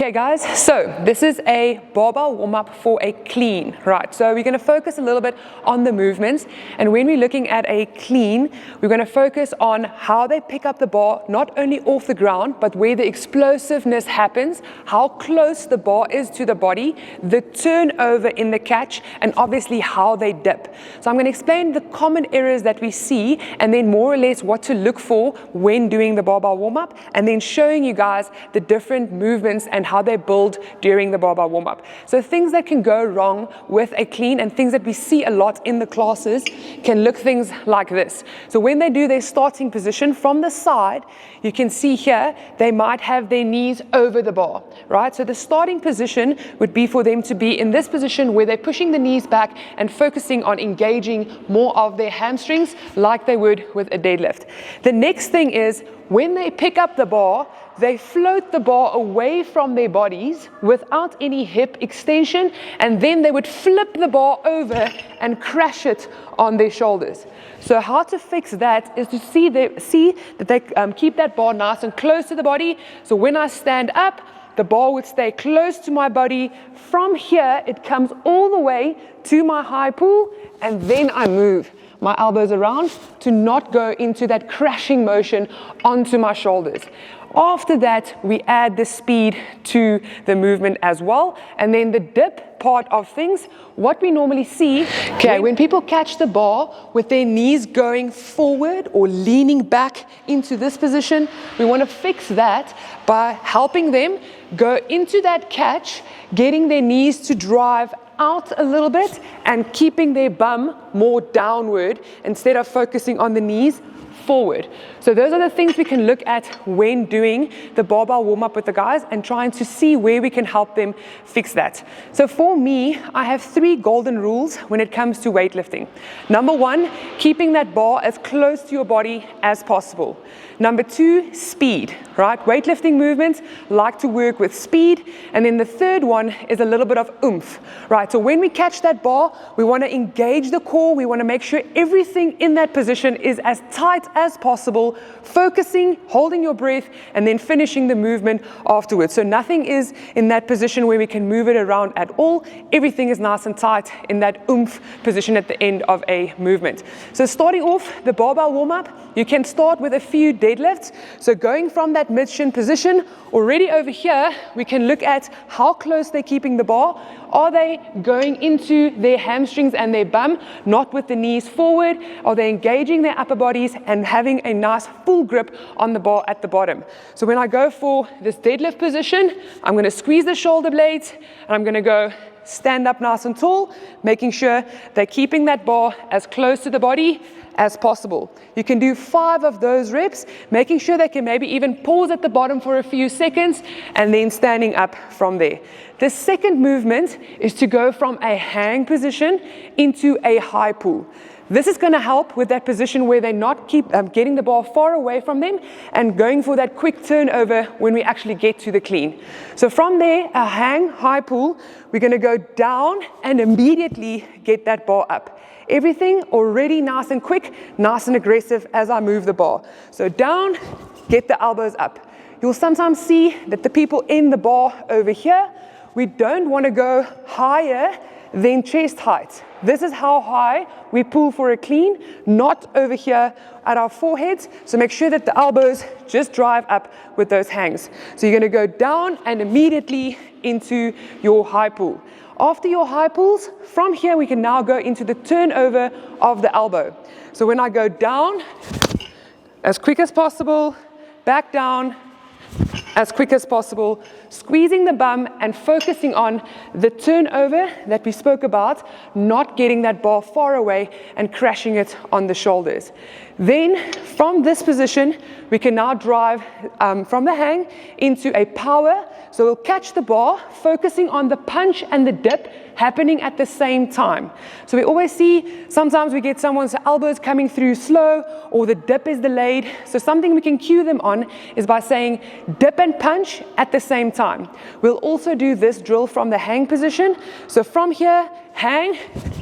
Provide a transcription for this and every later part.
Okay guys, so this is a barbell warm-up for a clean, right? So we're going to focus a little bit on the movements, and when we're looking at a clean, we're going to focus on how they pick up the bar, not only off the ground, but where the explosiveness happens, how close the bar is to the body, the turnover in the catch, and obviously how they dip. So I'm going to explain the common errors that we see, and then more or less what to look for when doing the barbell warm-up, and then showing you guys the different movements and how they build during the barbell warm-up. So things that can go wrong with a clean and things that we see a lot in the classes can look things like this. So when they do their starting position from the side, you can see here they might have their knees over the bar, right? So the starting position would be for them to be in this position where they're pushing the knees back and focusing on engaging more of their hamstrings like they would with a deadlift. The next thing is when they pick up the bar, they float the bar away from their bodies without any hip extension, and then they would flip the bar over and crash it on their shoulders. So how to fix that is to see that they keep that bar nice and close to the body. So when I stand up, the bar would stay close to my body. From here, it comes all the way to my high pull, and then I move my elbows around to not go into that crashing motion onto my shoulders. After that, we add the speed to the movement as well. And then the dip part of things, what we normally see, when people catch the bar with their knees going forward or leaning back into this position, we want to fix that by helping them go into that catch, getting their knees to drive out a little bit and keeping their bum more downward instead of focusing on the knees forward. So those are the things we can look at when doing the barbell warm-up with the guys and trying to see where we can help them fix that. So for me, I have 3 golden rules when it comes to weightlifting. Number 1, keeping that bar as close to your body as possible. Number 2, speed, right? Weightlifting movements like to work with speed. And then the third one is a little bit of oomph, right? So when we catch that bar, we want to engage the core. We want to make sure everything in that position is as tight as possible, focusing, holding your breath, and then finishing the movement afterwards. So nothing is in that position where we can move it around at all. Everything is nice and tight in that oomph position at the end of a movement. So starting off the barbell warm-up, you can start with a few deadlifts. So going from that mid-shin position, already over here, we can look at how close they're keeping the bar. Are they going into their hamstrings and their bum, not with the knees forward? Are they engaging their upper bodies and having a nice full grip on the bar at the bottom? So when I go for this deadlift position, I'm going to squeeze the shoulder blades and I'm going to go stand up nice and tall, making sure they're keeping that bar as close to the body as possible. You can do 5 of those reps, making sure they can maybe even pause at the bottom for a few seconds and then standing up from there. The second movement is to go from a hang position into a high pull. This is going to help with that position where they not keep getting the bar far away from them and going for that quick turnover when we actually get to the clean. So from there, a hang, high pull, we're going to go down and immediately get that bar up. Everything already nice and quick, nice and aggressive as I move the bar. So down, get the elbows up. You'll sometimes see that the people in the bar over here, we don't want to go higher than chest height. This is how high we pull for a clean, not over here at our foreheads. So make sure that the elbows just drive up with those hangs. So you're going to go down and immediately into your high pull. After your high pulls, from here we can now go into the turnover of the elbow. So when I go down, as quick as possible, back down, as quick as possible, squeezing the bum and focusing on the turnover that we spoke about, not getting that bar far away and crashing it on the shoulders. Then from this position, we can now drive from the hang into a power. So we'll catch the bar, focusing on the punch and the dip happening at the same time. So we always see, sometimes we get someone's elbows coming through slow or the dip is delayed. So something we can cue them on is by saying dip and punch at the same time. We'll also do this drill from the hang position. So from here, hang,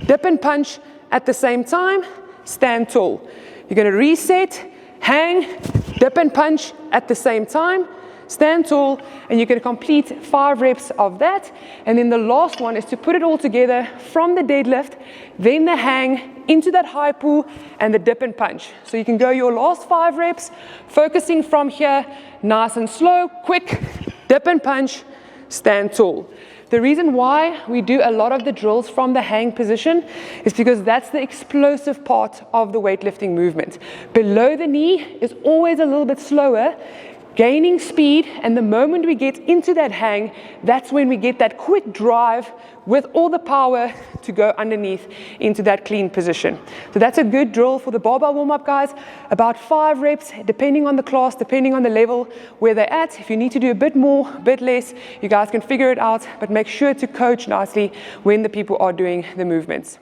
dip and punch at the same time, stand tall. You're going to reset, hang, dip and punch at the same time, stand tall, and you can complete 5 reps of that. And then the last one is to put it all together from the deadlift, then the hang into that high pull and the dip and punch. So you can go your last 5 reps, focusing from here, nice and slow, quick, dip and punch, stand tall. The reason why we do a lot of the drills from the hang position is because that's the explosive part of the weightlifting movement. Below the knee is always a little bit slower, gaining speed, and the moment we get into that hang, that's when we get that quick drive with all the power to go underneath into that clean position. So that's a good drill for the barbell warm-up, guys. About 5 reps, depending on the class, depending on the level where they're at. If you need to do a bit more, a bit less, you guys can figure it out, but make sure to coach nicely when the people are doing the movements.